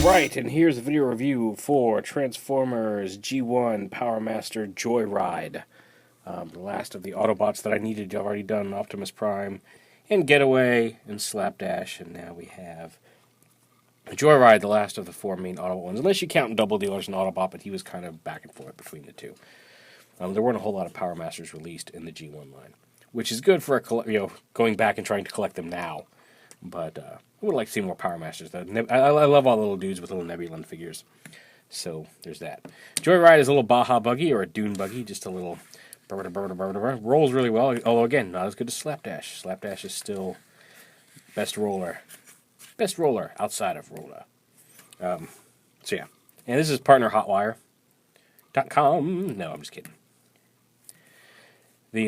Alright, and here's a video review for Transformers G1 Powermaster JOYRIDE. The last of the Autobots that I needed. I've already done Optimus Prime and Getaway and Slapdash, and now we have JOYRIDE, the last of the four main Autobot ones. Unless you count Double Dealer's an Autobot, but he was kind of back and forth between the two. There weren't a whole lot of Powermasters released in the G1 line, which is good for going back and trying to collect them now. But I would like to see more Powermasters. I love all the little dudes with little Nebulon figures. So there's that. JOYRIDE is a little Baja buggy or a Dune buggy, just a little rolls really well. Although again, not as good as Slapdash. Slapdash is still best roller outside of Roller. So yeah, and this is partner Hotwire.com. No, I'm just kidding. So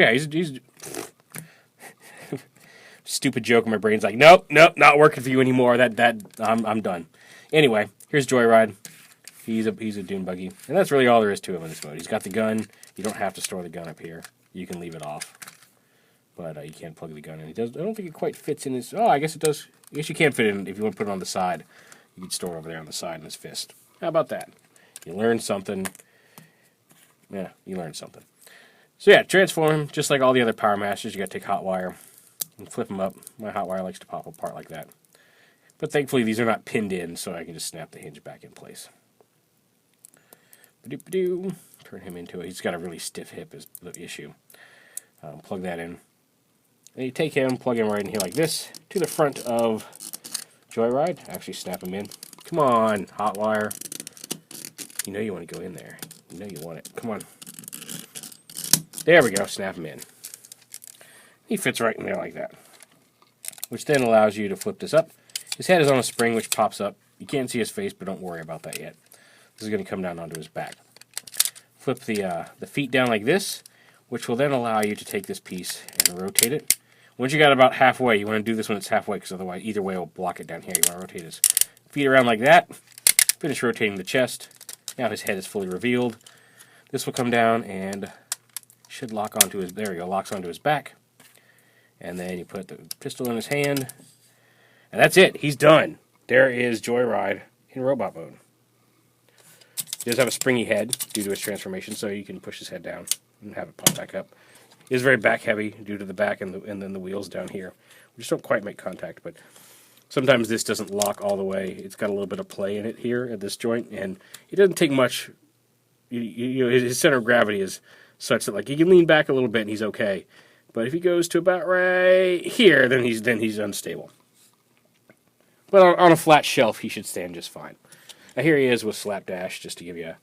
yeah, he's stupid joke in my brain's like, nope, not working for you anymore. I'm done. Anyway, here's JOYRIDE. He's a Dune buggy, and that's really all there is to him in this mode. He's got the gun. You don't have to store the gun up here. You can leave it off, but you can't plug the gun in. I don't think it quite fits in his. Oh, I guess it does. I guess you can fit it in if you want to put it on the side. You can store it over there on the side in his fist. How about that? You learned something. Yeah, you learned something. So yeah, transform him just like all the other Powermasters. You got to take Hotwire and flip them up. My Hotwire likes to pop apart like that. But thankfully these are not pinned in, so I can just snap the hinge back in place. Turn him into it. He's got a really stiff hip is the issue. Plug that in. And you take him, plug him right in here like this, to the front of JOYRIDE. Actually snap him in. Come on, Hotwire. You know you want to go in there. You know you want it. Come on. There we go, snap him in. He fits right in there like that. Which then allows you to flip this up. His head is on a spring which pops up. You can't see his face, but don't worry about that yet. This is going to come down onto his back. Flip the feet down like this, which will then allow you to take this piece and rotate it. Once you got about halfway, you want to do this when it's halfway, because otherwise either way will block it down here. You want to rotate his feet around like that. Finish rotating the chest. Now his head is fully revealed. This will come down and should lock onto his, there we go, locks onto his back. And then you put the pistol in his hand. And that's it. He's done. There is JOYRIDE in robot mode. He does have a springy head due to his transformation, so you can push his head down and have it pop back up. He is very back heavy due to the back and then the wheels down here. We just don't quite make contact, but sometimes this doesn't lock all the way. It's got a little bit of play in it here at this joint, and it doesn't take much. His center of gravity is such that like he can lean back a little bit and he's okay. But if he goes to about right here, then he's unstable. But on a flat shelf, he should stand just fine. Now here he is with Slapdash, just to give you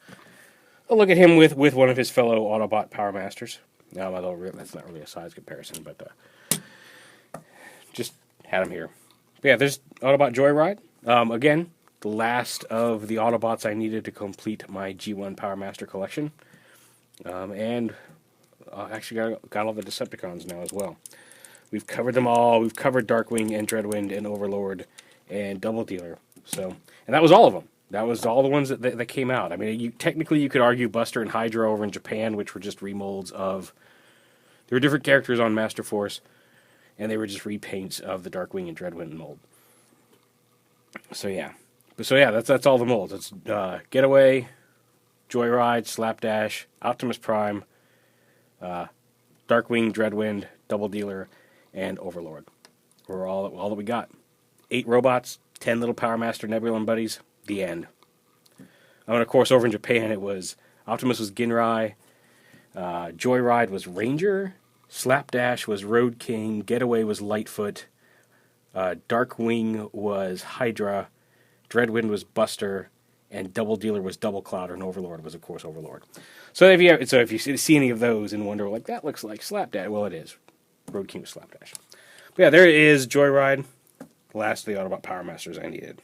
a look at him with one of his fellow Autobot Powermasters. Now, that's not really a size comparison, but just had him here. But yeah, there's Autobot JOYRIDE. Again, the last of the Autobots I needed to complete my G1 Powermaster collection. And actually got all the Decepticons now as well. We've covered them all. We've covered Darkwing and Dreadwind and Overlord and Double Dealer. So, and that was all of them. That was all the ones that came out. I mean, technically you could argue Buster and Hydra over in Japan, which were just remolds of... There were different characters on Master Force, and they were just repaints of the Darkwing and Dreadwind mold. So yeah. That's all the molds. It's Getaway, JOYRIDE, Slapdash, Optimus Prime, Darkwing, Dreadwind, Double Dealer, and Overlord. We're all that we got. 8 robots, 10 little Powermaster Nebulon buddies. The end. And of course, over in Japan, it was Optimus was Ginrai, JOYRIDE was Ranger, Slapdash was Road King, Getaway was Lightfoot, Darkwing was Hydra, Dreadwind was Buster, and Double Dealer was Double Cloud, and Overlord was, of course, Overlord. So if you see any of those and wonder, like, that looks like Slapdash, well, it is. Road King was Slapdash. But yeah, there is JOYRIDE, the last of the Autobot Powermasters I needed.